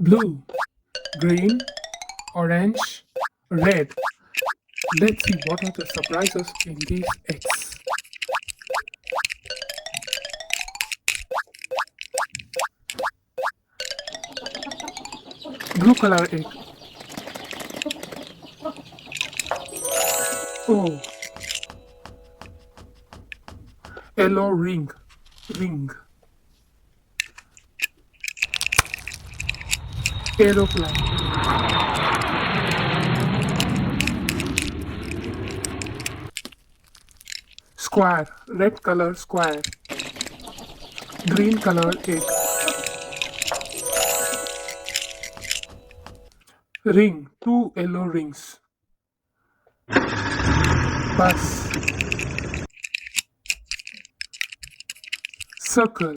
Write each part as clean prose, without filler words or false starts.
blue, green, orange, red. Let's see what are the surprises in these eggs. Blue color egg. Oh, yellow ring. Aeroplane. Square, red color square. Green color egg. Ring, two yellow rings. Bus. Circle.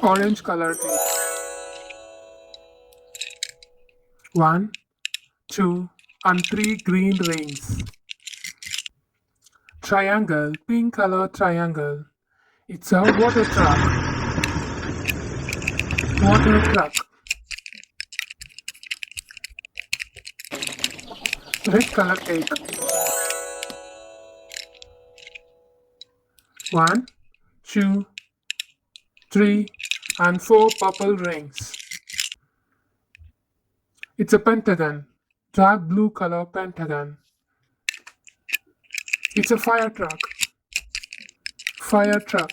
Orange color egg. One, two, and three green rings. Triangle, pink color triangle. It's a water truck. Water truck. Red color egg. One, two, three, and four purple rings. It's a pentagon. Dark blue color pentagon. It's a fire truck. Fire truck.